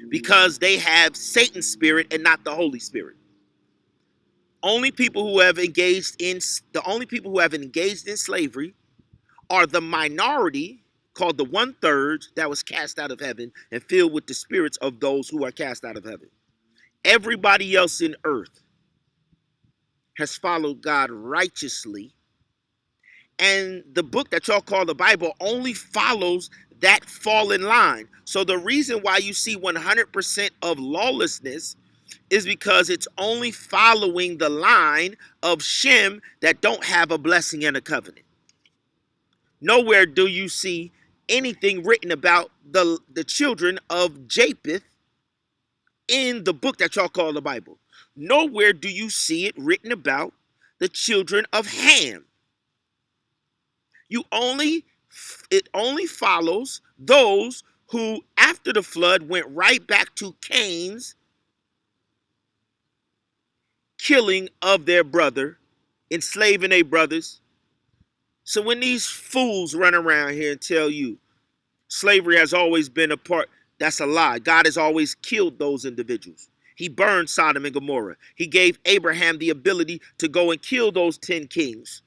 because they have Satan's spirit and not the Holy Spirit. Only people who have engaged in slavery are the minority, called the 1/3, that was cast out of heaven and filled with the spirits of those who are cast out of heaven. Everybody else in earth has followed God righteously, and the book that y'all call the Bible only follows that fallen line. So the reason why you see 100% of lawlessness is because it's only following the line of Shem that don't have a blessing and a covenant. Nowhere do you see anything written about the children of Japheth in the book that y'all call the Bible. Nowhere do you see it written about the children of Ham. It only follows those who, after the flood, went right back to Cain's killing of their brother, enslaving their brothers. So when these fools run around here and tell you slavery has always been a part, that's a lie. God has always killed those individuals. He burned Sodom and Gomorrah. He gave Abraham the ability to go and kill those 10 kings.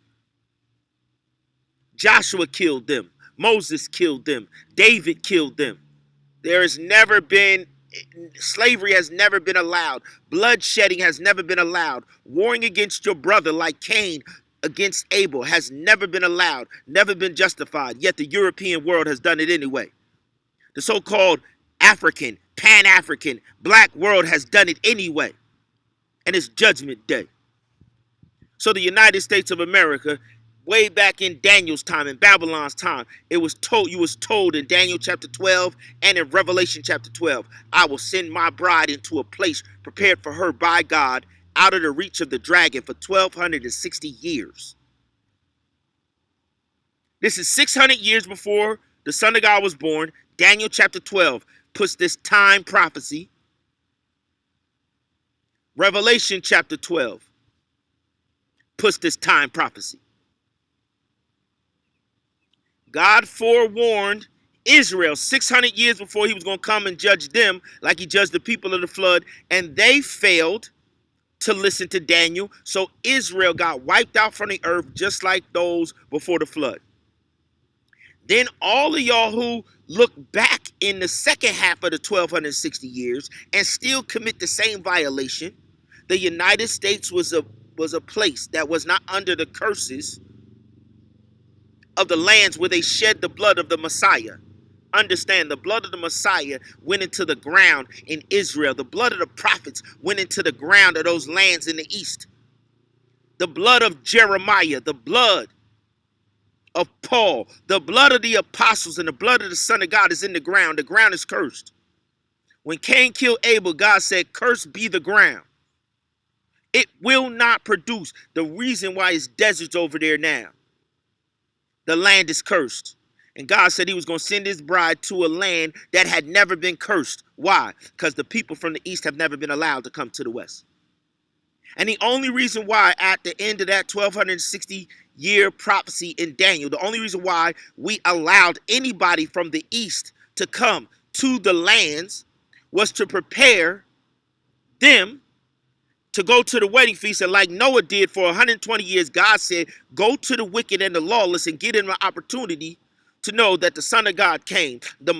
Joshua killed them. Moses killed them. David killed them. Slavery has never been allowed. Bloodshedding has never been allowed. Warring against your brother like Cain against Abel has never been allowed, never been justified. Yet the European world has done it anyway. The so-called African, Pan-African, black world has done it anyway. And it's Judgment Day. So the United States of America, way back in Daniel's time, in Babylon's time, you was told in Daniel chapter 12 and in Revelation chapter 12, I will send my bride into a place prepared for her by God, out of the reach of the dragon, for 1,260 years. This is 600 years before the Son of God was born. Daniel chapter 12 puts this time prophecy. Revelation chapter 12 puts this time prophecy. God forewarned Israel 600 years before he was going to come and judge them like he judged the people of the flood, and they failed to listen to Daniel. So Israel got wiped out from the earth just like those before the flood. Then all of y'all who look back in the second half of the 1,260 years and still commit the same violation, the United States was a place that was not under the curses of the lands where they shed the blood of the Messiah. Understand, the blood of the Messiah went into the ground in Israel. The blood of the prophets went into the ground of those lands in the east. The blood of Jeremiah, the blood of Paul, the blood of the apostles, and the blood of the Son of God is in the ground. The ground is cursed. When Cain killed Abel, God said, "Cursed be the ground. It will not produce." The reason why it's deserts over there now. The land is cursed. And God said he was going to send his bride to a land that had never been cursed. Why? Because the people from the east have never been allowed to come to the west. And the only reason why at the end of that 1,260-year prophecy in Daniel, the only reason why we allowed anybody from the east to come to the lands was to prepare them to go to the wedding feast. And like Noah did for 120 years, God said, go to the wicked and the lawless and get them an opportunity to know that the Son of God came. The